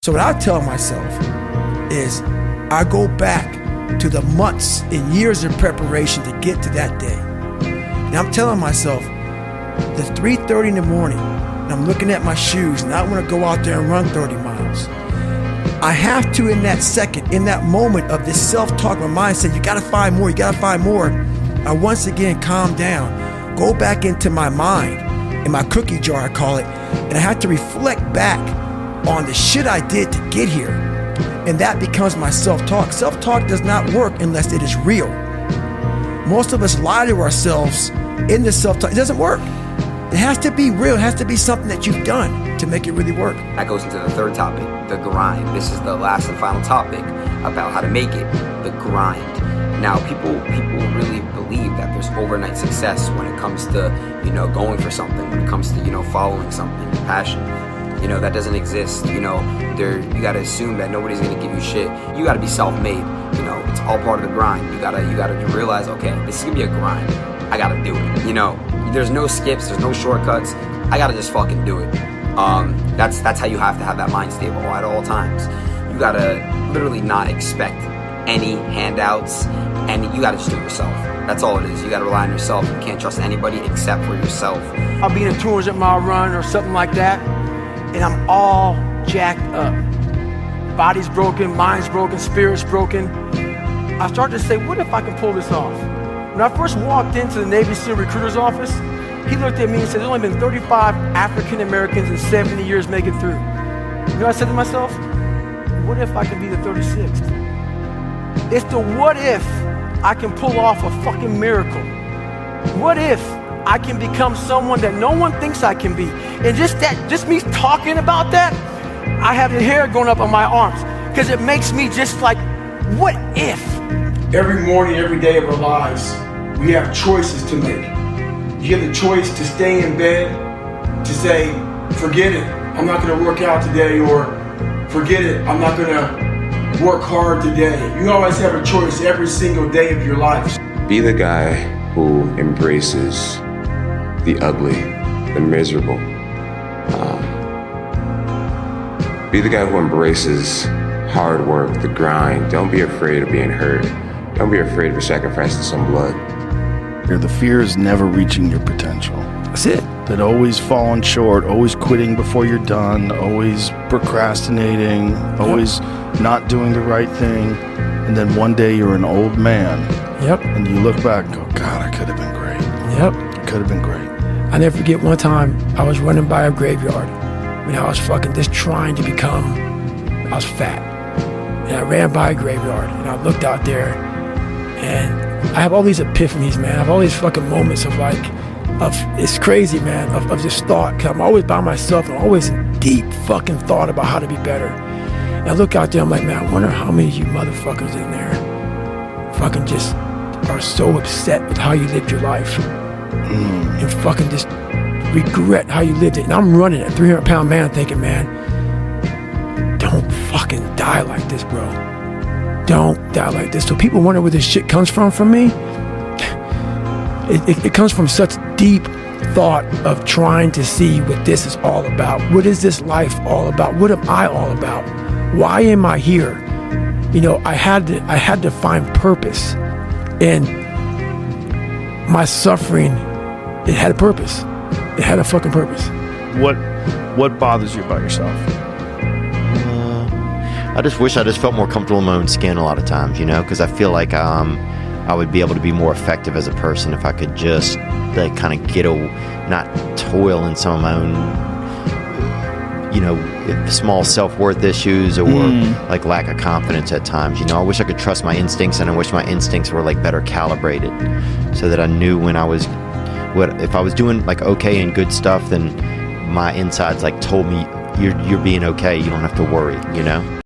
So what I tell myself is I go back to the months and years of preparation to get to that day. And I'm telling myself, the 3:30 in the morning, and I'm looking at my shoes, and I want to go out there and run 30 miles. I have to, in that second, in that moment of this self-talk, my mind said, you gotta find more, you gotta find more. I once again calm down, go back into my mind, in my cookie jar I call it, and I have to reflect back on the shit I did to get here. And that becomes my self-talk. Self-talk does not work unless it is real. Most of us lie to ourselves in the self-talk. It doesn't work. It has to be real. It has to be something that you've done to make it really work. That goes into the third topic, the grind. This is the last and final topic about how to make it, the grind. Now, people really believe that there's overnight success when it comes to, going for something, when it comes to, following something, your passion. That doesn't exist. You got to assume that nobody's going to give you shit. You got to be self-made. It's all part of the grind. You got to realize, okay, this is going to be a grind. I got to do it. There's no skips, there's no shortcuts. I got to just fucking do it. That's how you have to have that mind stable at all times. You got to literally not expect any handouts, and you got to just do it yourself. That's all it is. You got to rely on yourself. You can't trust anybody except for yourself. I'll be in a 200-mile run or something like that, and I'm all jacked up. Body's broken, mind's broken, spirit's broken. I started to say, what if I can pull this off? When I first walked into the Navy SEAL recruiter's office, he looked at me and said, there's only been 35 African Americans in 70 years make it through. You know what I said to myself? What if I can be the 36th? It's the what if I can pull off a fucking miracle. What if I can become someone that no one thinks I can be? And just me talking about that, I have the hair going up on my arms because it makes me just like, what if? Every morning, every day of our lives, we have choices to make. You have the choice to stay in bed, to say, forget it, I'm not gonna work out today, or forget it, I'm not gonna work hard today. You always have a choice every single day of your life. Be the guy who embraces the ugly, the miserable. Be the guy who embraces hard work, the grind. Don't be afraid of being hurt. Don't be afraid of sacrificing some blood. The fear is never reaching your potential. That's it. That always falling short, always quitting before you're done, always procrastinating, always not doing the right thing. And then one day you're an old man. Yep. And you look back and go, God, I could have been great. Yep. It could have been great. I never forget one time I was running by a graveyard. I was fucking just trying to become, I was fat. And I ran by a graveyard and I looked out there and I have all these epiphanies, man. I have all these fucking moments of it's crazy, man, of just thought. Cause I'm always by myself. I'm always in deep fucking thought about how to be better. And I look out there, I'm like, man, I wonder how many of you motherfuckers in there fucking just are so upset with how you lived your life. And fucking just regret how you lived it. And I'm running a 300-pound man thinking, man, don't fucking die like this, bro. Don't die like this. So people wonder where this shit comes from me. It comes from such deep thought of trying to see what this is all about. What is this life all about? What am I all about? Why am I here? I had to find purpose. And my suffering, it had a purpose. It had a fucking purpose. What bothers you about yourself? I just wish I just felt more comfortable in my own skin a lot of times, because I feel like I would be able to be more effective as a person if I could just kind of not toil in some of my own, small self-worth issues or lack of confidence at times. I wish I could trust my instincts, and I wish my instincts were better calibrated so that I knew when if I was doing okay and good stuff, then my insides told me you're being okay. You don't have to worry,